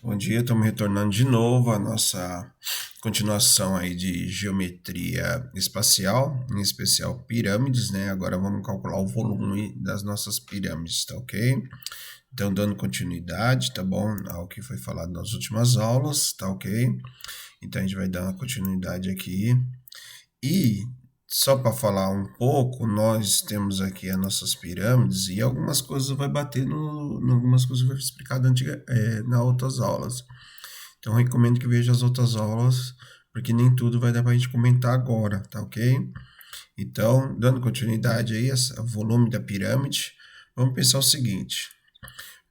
Bom dia, estamos retornando de novo à nossa continuação aí de geometria espacial, em especial pirâmides, né? Agora vamos calcular o volume das nossas pirâmides, tá ok? Então, dando continuidade, tá bom? Ao que foi falado nas últimas aulas, tá ok? Então, a gente vai dar uma continuidade aqui. E só para falar um pouco, nós temos aqui as nossas pirâmides e algumas coisas vai bater no algumas coisas que eu explicar nas outras aulas. Então, eu recomendo que veja as outras aulas, porque nem tudo vai dar para a gente comentar agora, tá ok? Então, dando continuidade aí, esse volume da pirâmide, vamos pensar o seguinte.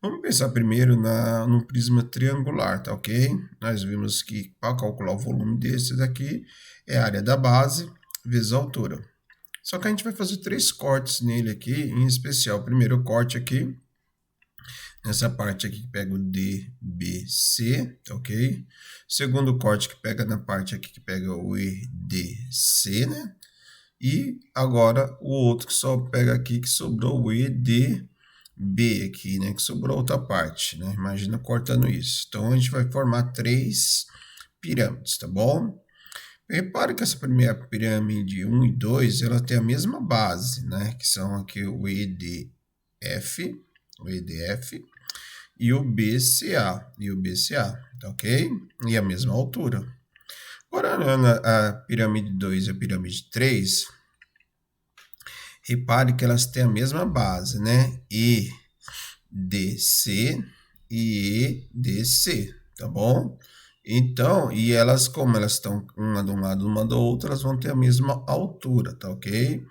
Vamos pensar primeiro no prisma triangular, tá ok? Nós vimos que para calcular o volume desse daqui é a área da base vezes a altura. Só que a gente vai fazer 3 cortes nele aqui, em especial. O primeiro corte aqui, nessa parte aqui que pega o DBC, tá ok? Segundo corte que pega na parte aqui que pega o EDC, né? E agora o outro que só pega aqui que sobrou o EDB aqui, né? Que sobrou outra parte, né? Imagina cortando isso. Então a gente vai formar 3 pirâmides, tá bom? Repare que essa primeira pirâmide 1 e 2, ela tem a mesma base, né? Que são aqui o EDF e o BCA, tá ok? E a mesma altura. Agora, a pirâmide 2 e a pirâmide 3, repare que elas têm a mesma base, né? EDC e EDC, tá bom? Então, e elas, como elas estão uma de um lado, uma do outro, elas vão ter a mesma altura, tá ok?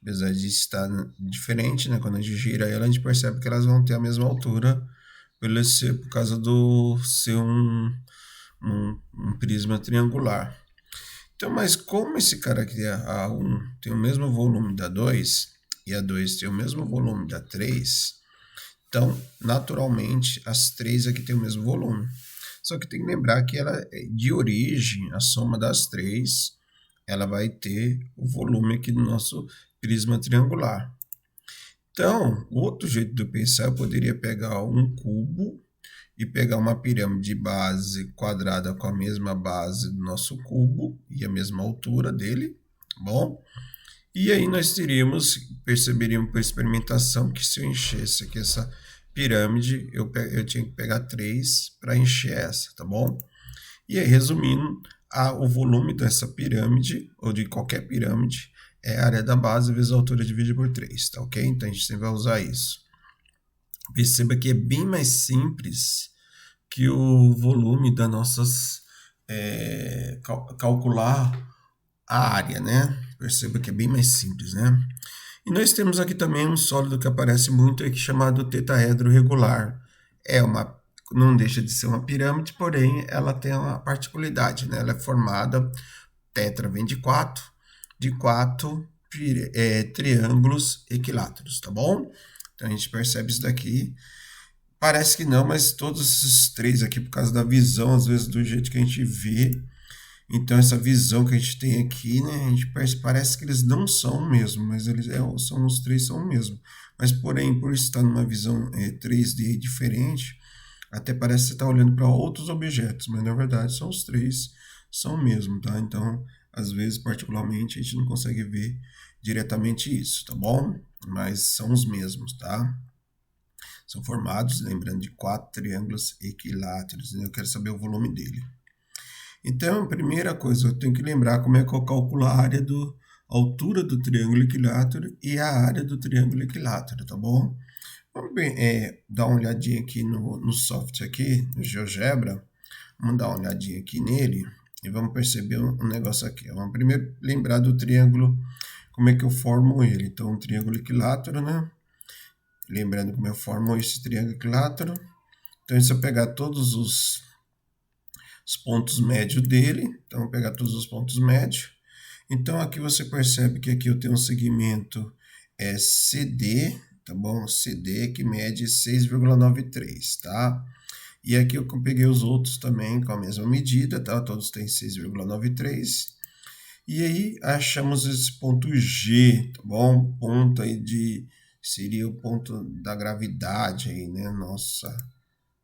Apesar de estar diferente, né? Quando a gente gira ela, a gente percebe que elas vão ter a mesma altura, por causa do ser um prisma triangular. Então, mas como esse cara aqui, a 1, tem o mesmo volume da 2, e a 2 tem o mesmo volume da 3, então, naturalmente, as 3 aqui tem o mesmo volume. Só que tem que lembrar que ela, de origem, a soma das 3, ela vai ter o volume aqui do nosso prisma triangular. Então, outro jeito de eu pensar, eu poderia pegar um cubo e pegar uma pirâmide de base quadrada com a mesma base do nosso cubo e a mesma altura dele, tá bom? E aí nós perceberíamos por experimentação que se eu enchesse aqui essa pirâmide, eu tinha que pegar 3 para encher essa, tá bom? E aí, resumindo, o volume dessa pirâmide, ou de qualquer pirâmide, é a área da base vezes a altura dividida por 3, tá ok? Então a gente sempre vai usar isso. Perceba que é bem mais simples que o volume das nossas... calcular a área, né? Perceba que é bem mais simples, né? E nós temos aqui também um sólido que aparece muito aqui chamado tetaedro regular. Não deixa de ser uma pirâmide, porém ela tem uma particularidade, né? Ela é formada, tetra vem de quatro triângulos equiláteros, tá bom? Então a gente percebe isso daqui. Parece que não, mas todos esses 3 aqui, por causa da visão, às vezes do jeito que a gente vê, então essa visão que a gente tem aqui, né, a gente parece que eles não são o mesmo, mas eles são os 3 são o mesmo. Mas porém, por estar numa visão 3D diferente, até parece que você está olhando para outros objetos, mas na verdade são os 3 são o mesmo, tá? Então, às vezes, particularmente, a gente não consegue ver diretamente isso, tá bom? Mas são os mesmos, tá? São formados, lembrando, de 4 triângulos equiláteros, né? Eu quero saber o volume dele. Então, a primeira coisa, eu tenho que lembrar como é que eu calculo a altura do triângulo equilátero e a área do triângulo equilátero, tá bom? Vamos dar uma olhadinha aqui no software aqui, no GeoGebra. Vamos dar uma olhadinha aqui nele e vamos perceber um negócio aqui. Vamos primeiro lembrar do triângulo, como é que eu formo ele. Então, um triângulo equilátero, né? Lembrando como eu formo esse triângulo equilátero. Então, se eu pegar todos os pontos médios dele, então vou pegar todos os pontos médios. Então aqui você percebe que aqui eu tenho um segmento CD, tá bom? CD que mede 6,93, tá? E aqui eu peguei os outros também com a mesma medida, tá? Todos têm 6,93. E aí achamos esse ponto G, tá bom? Ponto aí seria o ponto da gravidade aí, né? Nossa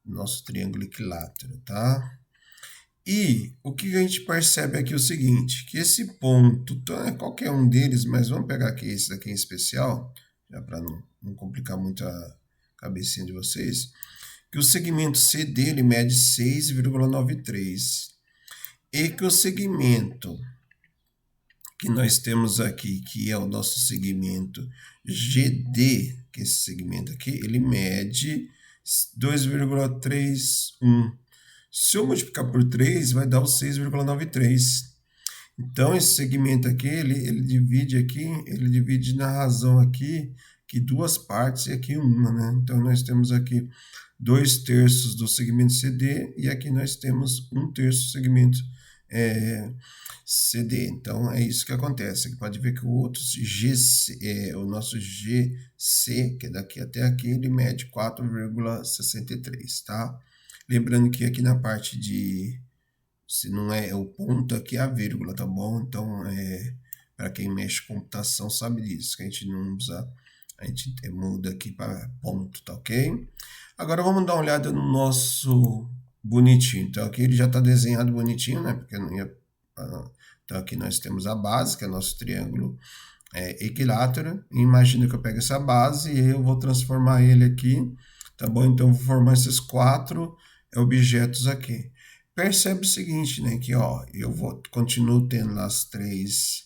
nosso triângulo equilátero, tá? E o que a gente percebe aqui é o seguinte, que esse ponto, é qualquer um deles, mas vamos pegar aqui esse daqui em especial, já para não complicar muito a cabecinha de vocês, que o segmento C dele mede 6,93 e que o segmento que nós temos aqui, que é o nosso segmento GD, que é esse segmento aqui, ele mede 2,31. Se eu multiplicar por 3, vai dar o 6,93. Então, esse segmento aqui, ele divide na razão aqui, que duas partes e aqui uma, né? Então, nós temos aqui 2/3 do segmento CD e aqui nós temos 1/3 do segmento CD. Então, é isso que acontece. Aqui pode ver que o outro GC, o nosso GC, que é daqui até aqui, ele mede 4,63, tá? Lembrando que aqui na parte de, se não é o ponto, aqui é a vírgula, tá bom? Então, para quem mexe com computação sabe disso, que a gente não usa, a gente muda aqui para ponto, tá ok? Agora vamos dar uma olhada no nosso bonitinho. Então, aqui ele já está desenhado bonitinho, né? Porque não ia... Então, aqui nós temos a base, que é nosso triângulo equilátero. E imagina que eu pego essa base e eu vou transformar ele aqui, tá bom? Então, eu vou formar esses 4 objetos aqui. Percebe o seguinte, né? Que, ó, continuo tendo lá as 3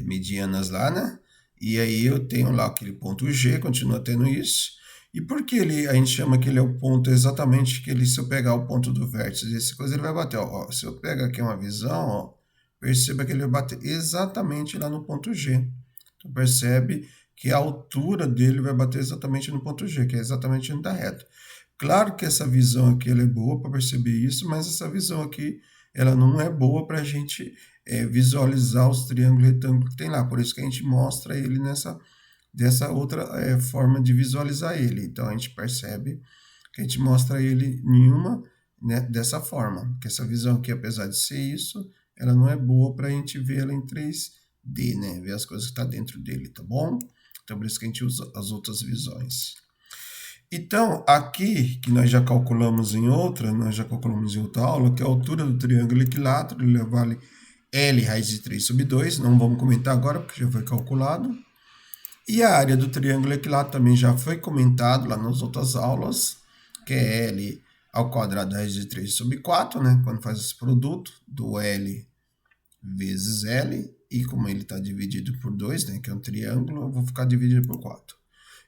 medianas lá, né? E aí eu tenho lá aquele ponto G, continua tendo isso. E por que a gente chama que ele é o ponto exatamente que se eu pegar o ponto do vértice dessa coisa, ele vai bater. Ó, se eu pegar aqui uma visão, ó, perceba que ele vai bater exatamente lá no ponto G. Então percebe que a altura dele vai bater exatamente no ponto G, que é exatamente onde está reto. Claro que essa visão aqui ela é boa para perceber isso, mas essa visão aqui ela não é boa para a gente visualizar os triângulos retângulos que tem lá. Por isso que a gente mostra ele dessa outra forma de visualizar ele. Então, a gente percebe que a gente mostra ele dessa forma. Porque essa visão aqui, apesar de ser isso, ela não é boa para a gente ver ela em 3D, né? Ver as coisas que estão dentro dele, tá bom? Então, por isso que a gente usa as outras visões. Então, aqui, que nós já calculamos em outra aula, que é a altura do triângulo equilátero, ele vale L raiz de 3 sobre 2, não vamos comentar agora, porque já foi calculado. E a área do triângulo equilátero também já foi comentado lá nas outras aulas, que é L ao quadrado raiz de 3 sobre 4, né? Quando faz esse produto do L vezes L, e como ele está dividido por 2, né? Que é um triângulo, eu vou ficar dividido por 4.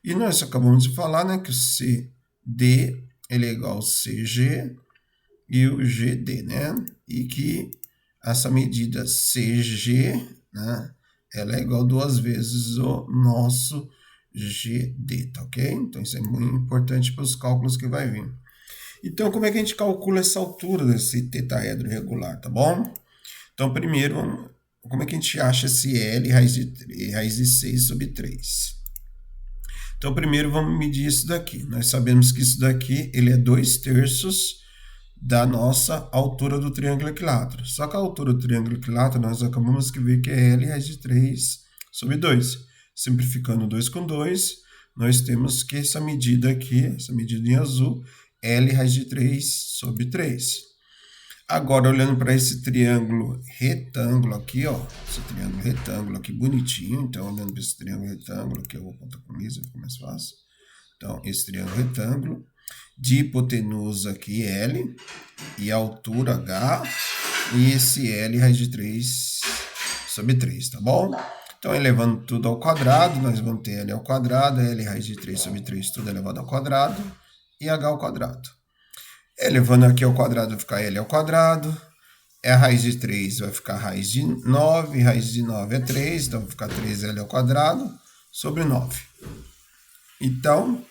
E nós acabamos de falar, né, que o CD ele é igual ao CG e o GD, né? E que essa medida CG, né, ela é igual 2 vezes o nosso GD, tá ok? Então isso é muito importante para os cálculos que vai vir. Então, como é que a gente calcula essa altura desse tetaedro regular, tá bom? Então, primeiro, como é que a gente acha esse L raiz de 6 sobre 3? Então, primeiro vamos medir isso daqui. Nós sabemos que isso daqui ele é 2/3 da nossa altura do triângulo equilátero. Só que a altura do triângulo equilátero nós acabamos de ver que é L raiz de 3 sobre 2. Simplificando 2 com 2, nós temos que essa medida aqui, essa medida em azul, L raiz de 3 sobre 3. Agora, olhando para esse triângulo retângulo aqui, ó, esse triângulo retângulo aqui bonitinho, então, olhando para esse triângulo retângulo aqui, eu vou apontar com isso, fica mais fácil. Então, esse triângulo retângulo, de hipotenusa aqui, L, e altura H, e esse L raiz de 3 sobre 3, tá bom? Então, elevando tudo ao quadrado, nós vamos ter L ao quadrado, L raiz de 3 sobre 3, tudo elevado ao quadrado, e H ao quadrado. Elevando aqui ao quadrado vai ficar L ao quadrado. A raiz de 3 vai ficar raiz de 9. Raiz de 9 é 3, então vai ficar 3L ao quadrado sobre 9. Então,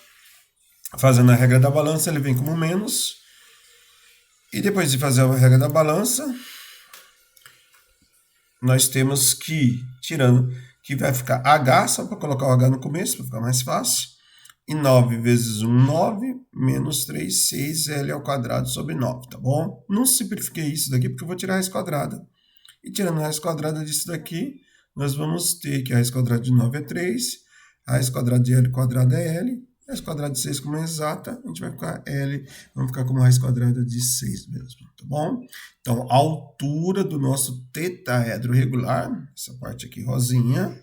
fazendo a regra da balança, ele vem como menos. E depois de fazer a regra da balança, nós temos que, tirando, que vai ficar H, só para colocar o H no começo, para ficar mais fácil. E 9 vezes 1, 9, menos 3, 6L ao quadrado sobre 9, tá bom? Não simplifiquei isso daqui porque eu vou tirar a raiz quadrada. E tirando a raiz quadrada disso daqui, nós vamos ter que a raiz quadrada de 9 é 3, a raiz quadrada de L quadrado é L, Raiz quadrada de 6 como é exata, a gente vai ficar L, vamos ficar como raiz quadrada de 6 mesmo, tá bom? Então, a altura do nosso tetaedro regular, essa parte aqui rosinha,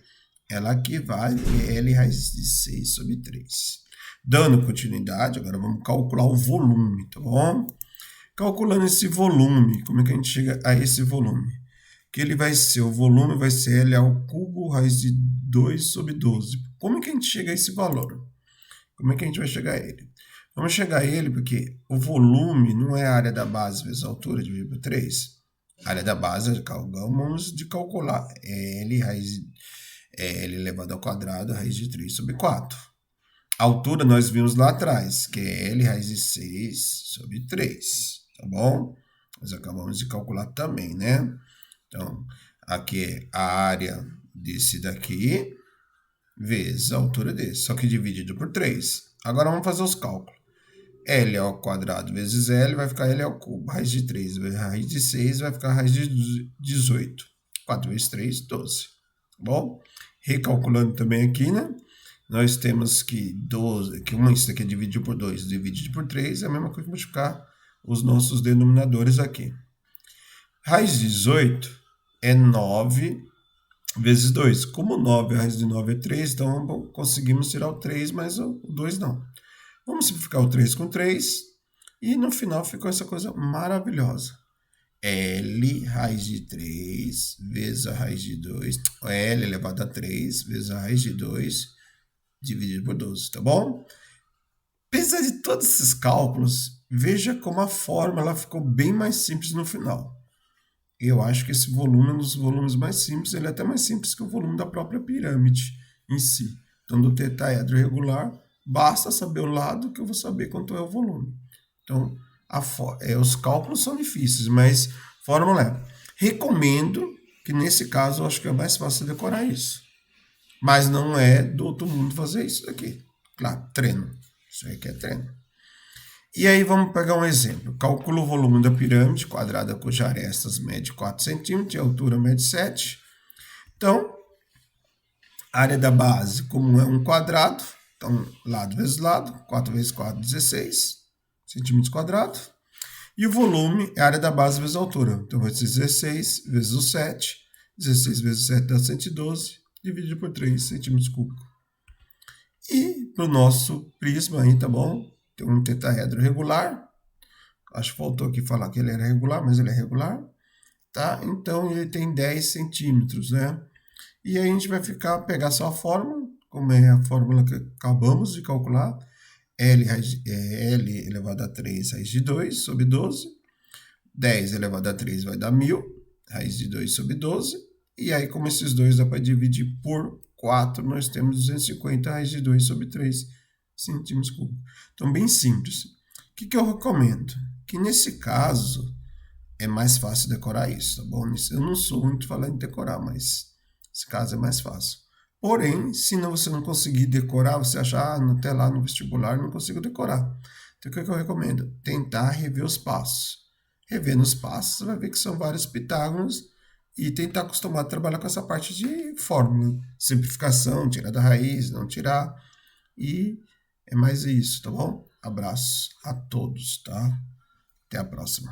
ela equivale a L raiz de 6 sobre 3. Dando continuidade, agora vamos calcular o volume, tá bom? Calculando esse volume, como é que a gente chega a esse volume? Que ele vai ser, o volume vai ser L ao cubo raiz de 2 sobre 12. Como é que a gente chega a esse valor? Como é que a gente vai chegar a ele? Vamos chegar a ele porque o volume não é a área da base vezes a altura dividido por 3. A área da base, acabamos de calcular, L elevado ao quadrado, raiz de 3 sobre 4. A altura nós vimos lá atrás, que é L raiz de 6 sobre 3, tá bom? Nós acabamos de calcular também, né? Então, aqui é a área desse daqui, vezes a altura desse, só que dividido por 3. Agora vamos fazer os cálculos. L ao quadrado vezes L vai ficar L ao cubo. Raiz de 3 vezes raiz de 6 vai ficar raiz de 18. 4 vezes 3, 12. Tá bom? Recalculando também aqui, né? Nós temos que 12, que isso aqui é dividido por 2, dividido por 3, é a mesma coisa que multiplicar os nossos denominadores aqui. Raiz de 18 é 9 vezes 2. Como 9, a raiz de 9 é 3, então conseguimos tirar o 3, mas o 2 não. Vamos simplificar o 3 com 3, e no final ficou essa coisa maravilhosa. L raiz de 3 vezes a raiz de 2, L elevado a 3 vezes a raiz de 2, dividido por 12, tá bom? Apesar de todos esses cálculos, veja como a fórmula ficou bem mais simples no final. Eu acho que esse volume é um dos volumes mais simples, ele é até mais simples que o volume da própria pirâmide em si. Então, do tetaedro regular, basta saber o lado que eu vou saber quanto é o volume. Então, os cálculos são difíceis, mas fórmula é. Recomendo que nesse caso eu acho que é mais fácil decorar isso. Mas não é do outro mundo fazer isso daqui. Claro, treino. Isso aí que é treino. E aí vamos pegar um exemplo. Calcula o volume da pirâmide quadrada cuja arestas mede 4 centímetros e a altura mede 7. Então, a área da base, como é um quadrado, então lado vezes lado, 4 vezes 4, 16 centímetros quadrados. E o volume é a área da base vezes a altura. Então vai ser 16 vezes o 7. 16 vezes o 7 dá 112, dividido por 3 centímetros cúbicos. E para o nosso prisma aí, tá bom? Tem um tetaedro regular. Acho que faltou aqui falar que ele era regular, mas ele é regular. Tá? Então ele tem 10 centímetros, né? E aí a gente vai pegar só a fórmula, como é a fórmula que acabamos de calcular. L elevado a 3 raiz de 2 sobre 12. 10 elevado a 3 vai dar 1000, raiz de 2 sobre 12. E aí, como esses dois dá para dividir por 4, nós temos 250 raiz de 2 sobre 3 centímetros cúbicos. Então, bem simples. O que eu recomendo? Que nesse caso é mais fácil decorar isso, tá bom? Eu não sou muito falando em decorar, mas esse caso é mais fácil. Porém, se você não conseguir decorar, você achar, até lá no vestibular, não consigo decorar. Então, o que eu recomendo? Tentar rever os passos. Revendo os passos, você vai ver que são vários pitágoras e tentar acostumar a trabalhar com essa parte de fórmula. Simplificação, tirar da raiz, não tirar. E é mais isso, tá bom? Abraço a todos, tá? Até a próxima.